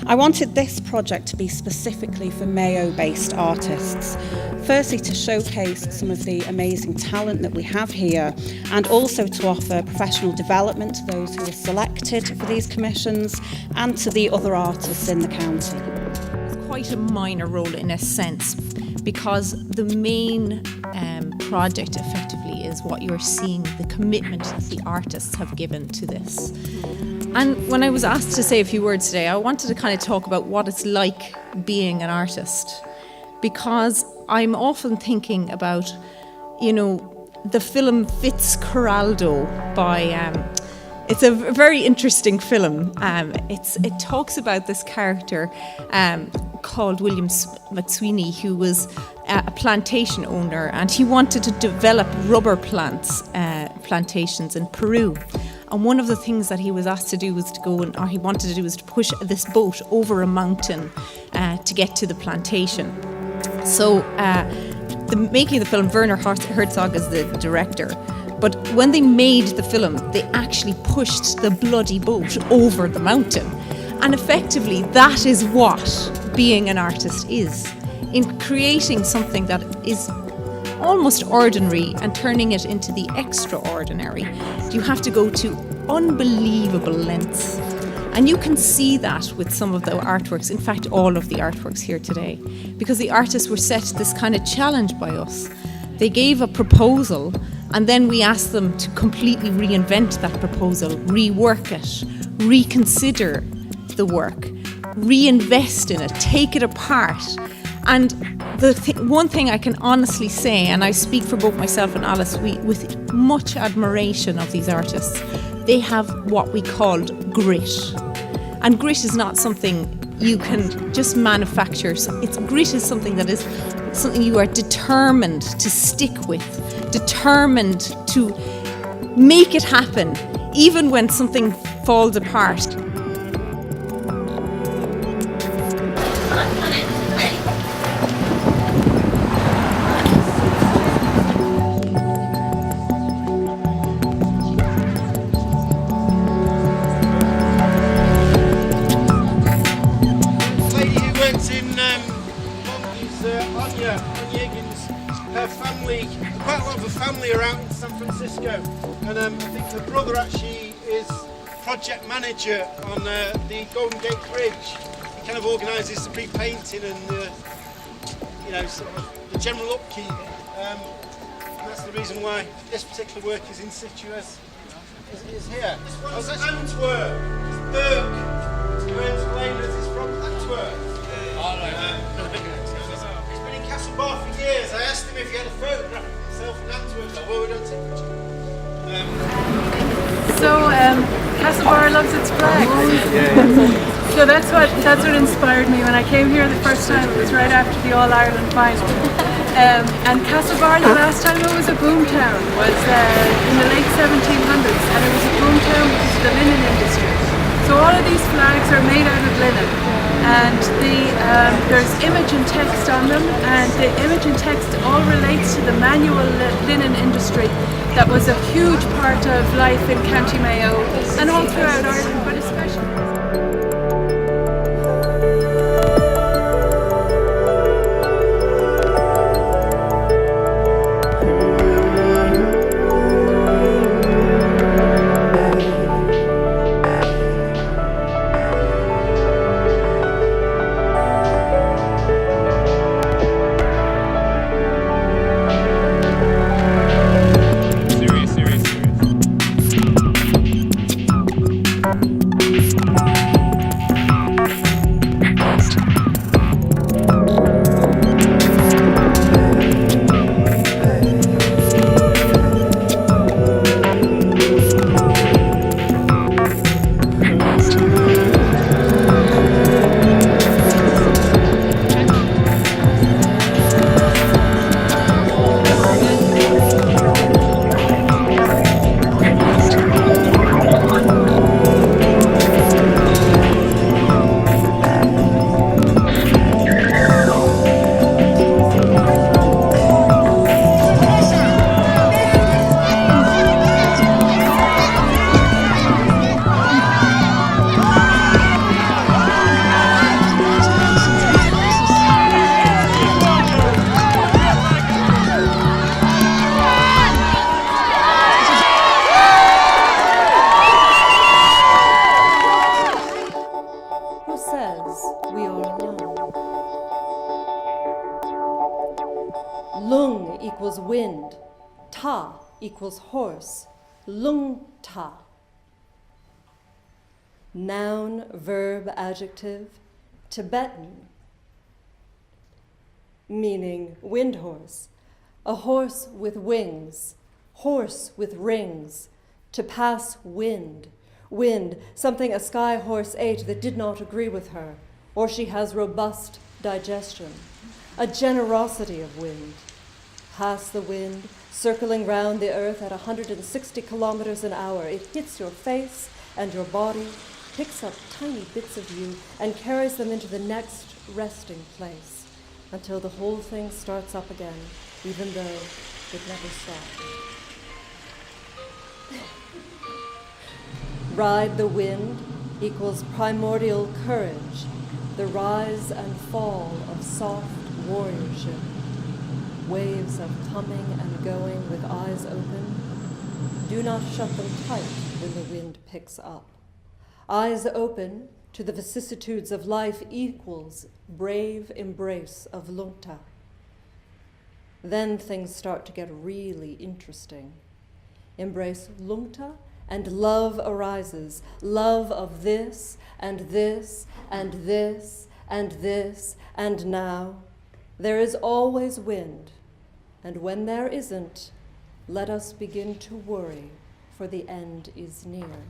I wanted this project to be specifically for Mayo-based artists. Firstly, to showcase some of the amazing talent that we have here, and also to offer professional development to those who are selected for these commissions and to the other artists in the county. It's quite a minor role in a sense, because the main project effectively is what you're seeing, the commitment that the artists have given to this. And when I was asked to say a few words today, I wanted to kind of talk about what it's like being an artist, because I'm often thinking about, the film Fitzcarraldo by, it's a very interesting film. It talks about this character called William McSweeney, who was a plantation owner, and he wanted to develop rubber plantations in Peru. And one of the things that he was asked to do was he wanted to do was to push this boat over a mountain to get to the plantation. So the making of the film, Werner Herzog is the director. But when they made the film, they actually pushed the bloody boat over the mountain. And effectively, that is what being an artist is. In creating something that is almost ordinary and turning it into the extraordinary, you have to go to unbelievable lengths. And you can see that with some of the artworks, in fact, all of the artworks here today, because the artists were set this kind of challenge by us. They gave a proposal, and then we asked them to completely reinvent that proposal, rework it, reconsider the work, reinvest in it, take it apart. And one thing I can honestly say, and I speak for both myself and Alice, with much admiration of these artists, they have what we called grit. And grit is not something you can just manufacture. Grit is something that is something you are determined to stick with, determined to make it happen, even when something falls apart. Quite a lot of the family are out in San Francisco, and I think her brother actually is project manager on the Golden Gate Bridge. He kind of organises the pre-painting and sort of the general upkeep. And that's the reason why this particular work is in situ as here. I was actually Antwerp. Dirk, who owns Gaynor, is from Antwerp. He's been in Castlebar for years. I asked him if he had a photograph of himself in Antwerp. Like, well, we don't take pictures. Castlebar loves its flag. So that's what inspired me when I came here the first time. It was right after the All Ireland final. And Castlebar, the last time it was a boomtown, was in the late 1700s, and it was a boomtown because of the linen industry. So all of these flags are made out of linen, and there's image and text on them, and the image and text all relates to the manual linen industry that was a huge part of life in County Mayo and all throughout Ireland, but especially. Lung equals wind. Ta equals horse. Lung ta. Noun, verb, adjective, Tibetan, meaning wind horse. A horse with wings, horse with rings, to pass wind. Wind, something a sky horse ate that did not agree with her, or she has robust digestion. A generosity of wind. Pass the wind, circling round the earth at 160 kilometers an hour. It hits your face and your body, picks up tiny bits of you, and carries them into the next resting place until the whole thing starts up again, even though it never stopped. Ride the wind equals primordial courage, the rise and fall of soft warriorship, waves of coming and going with eyes open. Do not shut them tight when the wind picks up. Eyes open to the vicissitudes of life equals brave embrace of Lungta. Then things start to get really interesting. Embrace Lungta and love arises, love of this and this and this and this and now. There is always wind, and when there isn't, let us begin to worry, for the end is near.